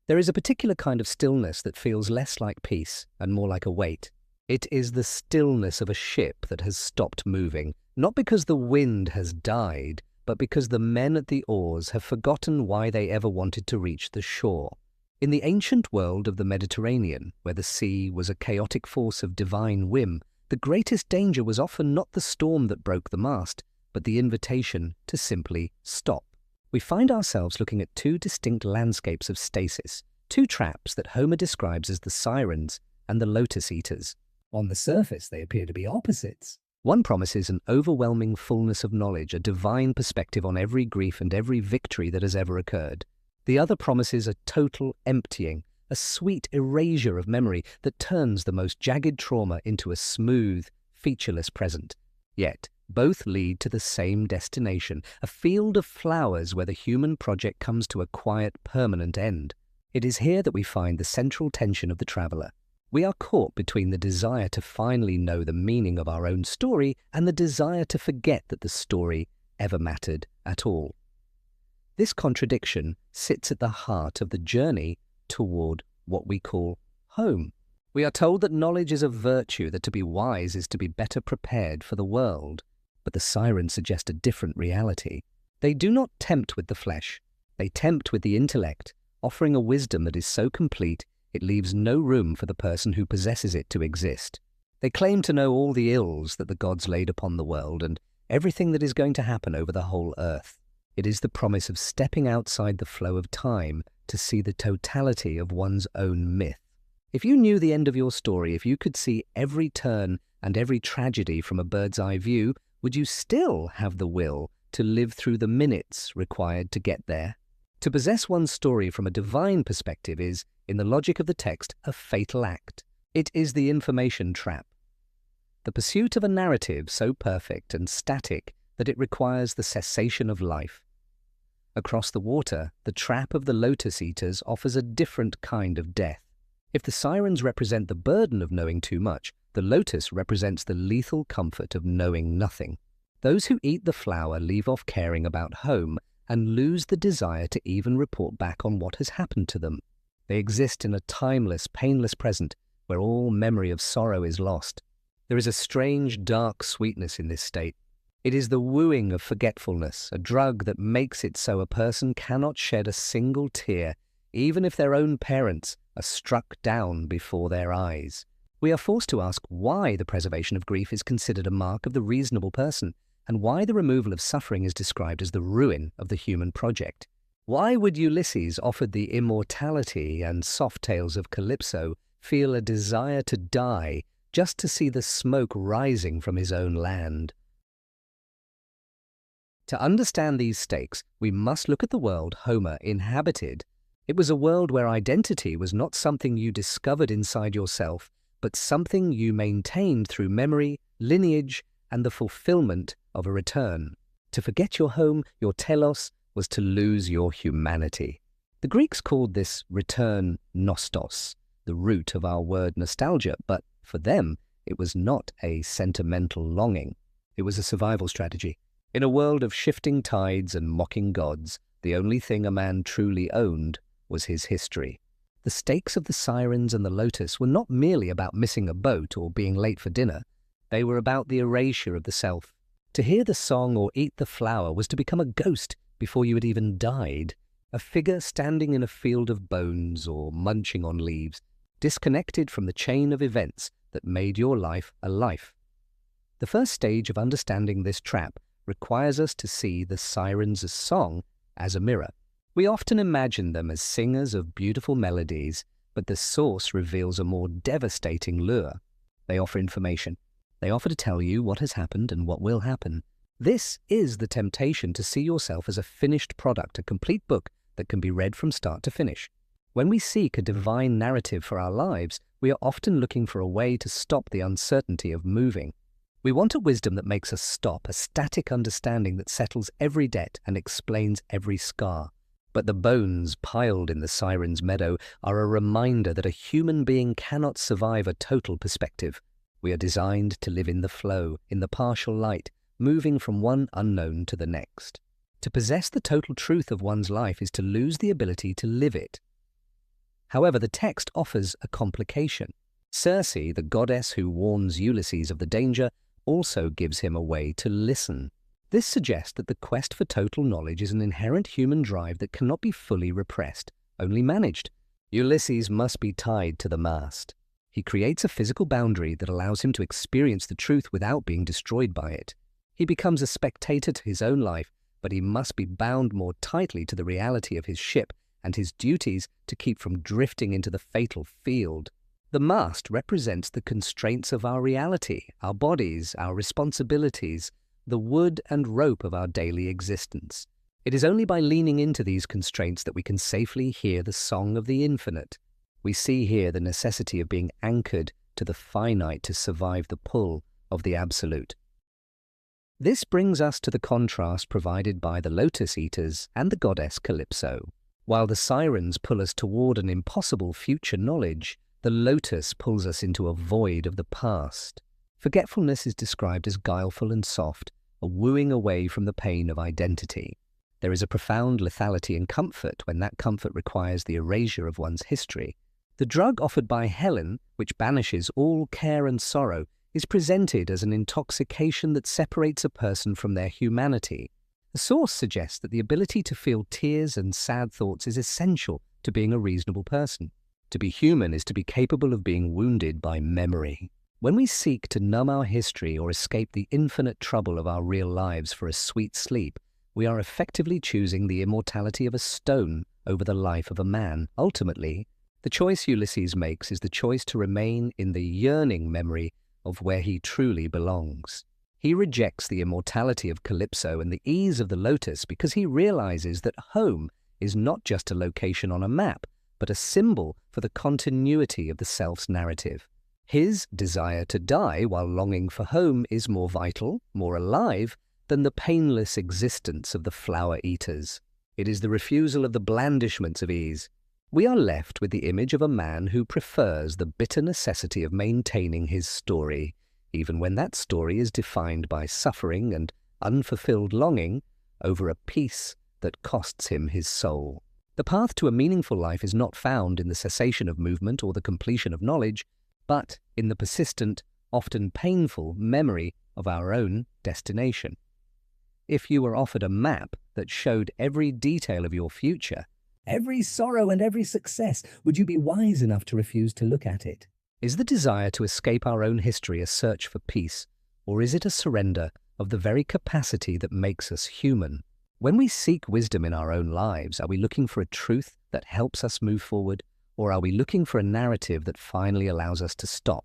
There is a particular kind of stillness that feels less like peace and more like a weight. It is the stillness of a ship that has stopped moving, not because the wind has died, but because the men at the oars have forgotten why they ever wanted to reach the shore. In the ancient world of the Mediterranean, where the sea was a chaotic force of divine whim, the greatest danger was often not the storm that broke the mast, but the invitation to simply stop. We find ourselves looking at two distinct landscapes of stasis, two traps that Homer describes as the Sirens and the Lotus-eaters. On the surface, they appear to be opposites. One promises an overwhelming fullness of knowledge, a divine perspective on every grief and every victory that has ever occurred. The other promises a total emptying, a sweet erasure of memory that turns the most jagged trauma into a smooth, featureless present. Yet, both lead to the same destination, a field of flowers where the human project comes to a quiet, permanent end. It is here that we find the central tension of the traveler. We are caught between the desire to finally know the meaning of our own story and the desire to forget that the story ever mattered at all. This contradiction sits at the heart of the journey toward what we call home. We are told that knowledge is a virtue, that to be wise is to be better prepared for the world. But the Sirens suggest a different reality. They do not tempt with the flesh. They tempt with the intellect, offering a wisdom that is so complete it leaves no room for the person who possesses it to exist. They claim to know all the ills that the gods laid upon the world and everything that is going to happen over the whole earth. It is the promise of stepping outside the flow of time to see the totality of one's own myth. If you knew the end of your story, if you could see every turn and every tragedy from a bird's eye view, would you still have the will to live through the minutes required to get there? To possess one's story from a divine perspective is, in the logic of the text, a fatal act. It is the information trap. The pursuit of a narrative so perfect and static that it requires the cessation of life. Across the water, the trap of the Lotus-eaters offers a different kind of death. If the Sirens represent the burden of knowing too much, the lotus represents the lethal comfort of knowing nothing. Those who eat the flower leave off caring about home and lose the desire to even report back on what has happened to them. They exist in a timeless, painless present where all memory of sorrow is lost. There is a strange, dark sweetness in this state. It is the wooing of forgetfulness, a drug that makes it so a person cannot shed a single tear, even if their own parents are struck down before their eyes. We are forced to ask why the preservation of grief is considered a mark of the reasonable person, and why the removal of suffering is described as the ruin of the human project. Why would Ulysses, offered the immortality and soft tales of Calypso, feel a desire to die just to see the smoke rising from his own land? To understand these stakes, we must look at the world Homer inhabited. It was a world where identity was not something you discovered inside yourself, but something you maintained through memory, lineage, and the fulfillment of a return. To forget your home, your telos, was to lose your humanity. The Greeks called this return nostos, the root of our word nostalgia, but for them, it was not a sentimental longing. It was a survival strategy. In a world of shifting tides and mocking gods, the only thing a man truly owned was his history. The stakes of the Sirens and the Lotus were not merely about missing a boat or being late for dinner. They were about the erasure of the self. To hear the song or eat the flower was to become a ghost before you had even died, a figure standing in a field of bones or munching on leaves, disconnected from the chain of events that made your life a life. The first stage of understanding this trap requires us to see the Sirens' song as a mirror. We often imagine them as singers of beautiful melodies, but the source reveals a more devastating lure. They offer information. They offer to tell you what has happened and what will happen. This is the temptation to see yourself as a finished product, a complete book that can be read from start to finish. When we seek a divine narrative for our lives, we are often looking for a way to stop the uncertainty of moving. We want a wisdom that makes us stop, a static understanding that settles every debt and explains every scar. But the bones piled in the Sirens' meadow are a reminder that a human being cannot survive a total perspective. We are designed to live in the flow, in the partial light, moving from one unknown to the next. To possess the total truth of one's life is to lose the ability to live it. However, the text offers a complication. Circe, the goddess who warns Ulysses of the danger, also gives him a way to listen. This suggests that the quest for total knowledge is an inherent human drive that cannot be fully repressed, only managed. Ulysses must be tied to the mast. He creates a physical boundary that allows him to experience the truth without being destroyed by it. He becomes a spectator to his own life, but he must be bound more tightly to the reality of his ship and his duties to keep from drifting into the fatal field. The mast represents the constraints of our reality, our bodies, our responsibilities, the wood and rope of our daily existence. It is only by leaning into these constraints that we can safely hear the song of the infinite. We see here the necessity of being anchored to the finite to survive the pull of the absolute. This brings us to the contrast provided by the Lotus-eaters and the goddess Calypso. While the Sirens pull us toward an impossible future knowledge, the Lotus pulls us into a void of the past. Forgetfulness is described as guileful and soft, a wooing away from the pain of identity. There is a profound lethality in comfort when that comfort requires the erasure of one's history. The drug offered by Helen, which banishes all care and sorrow, is presented as an intoxication that separates a person from their humanity. The source suggests that the ability to feel tears and sad thoughts is essential to being a reasonable person. To be human is to be capable of being wounded by memory. When we seek to numb our history or escape the infinite trouble of our real lives for a sweet sleep, we are effectively choosing the immortality of a stone over the life of a man. Ultimately, the choice Ulysses makes is the choice to remain in the yearning memory of where he truly belongs. He rejects the immortality of Calypso and the ease of the Lotus because he realizes that home is not just a location on a map, but a symbol for the continuity of the self's narrative. His desire to die while longing for home is more vital, more alive, than the painless existence of the flower-eaters. It is the refusal of the blandishments of ease. We are left with the image of a man who prefers the bitter necessity of maintaining his story, even when that story is defined by suffering and unfulfilled longing, over a peace that costs him his soul. The path to a meaningful life is not found in the cessation of movement or the completion of knowledge, but in the persistent, often painful memory of our own destination. If you were offered a map that showed every detail of your future, every sorrow and every success, would you be wise enough to refuse to look at it? Is the desire to escape our own history a search for peace, or is it a surrender of the very capacity that makes us human? When we seek wisdom in our own lives, are we looking for a truth that helps us move forward, or are we looking for a narrative that finally allows us to stop?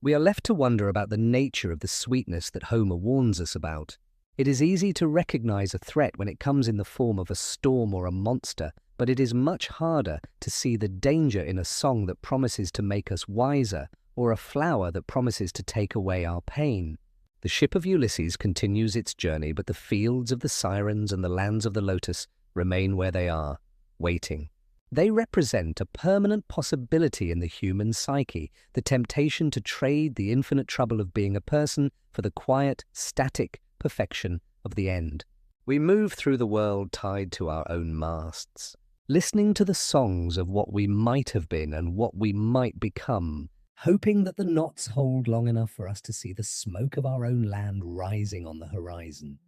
We are left to wonder about the nature of the sweetness that Homer warns us about. It is easy to recognize a threat when it comes in the form of a storm or a monster, but it is much harder to see the danger in a song that promises to make us wiser, or a flower that promises to take away our pain. The ship of Ulysses continues its journey, but the fields of the Sirens and the lands of the Lotus remain where they are, waiting. They represent a permanent possibility in the human psyche, the temptation to trade the infinite trouble of being a person for the quiet, static perfection of the end. We move through the world tied to our own masts, listening to the songs of what we might have been and what we might become, hoping that the knots hold long enough for us to see the smoke of our own land rising on the horizon.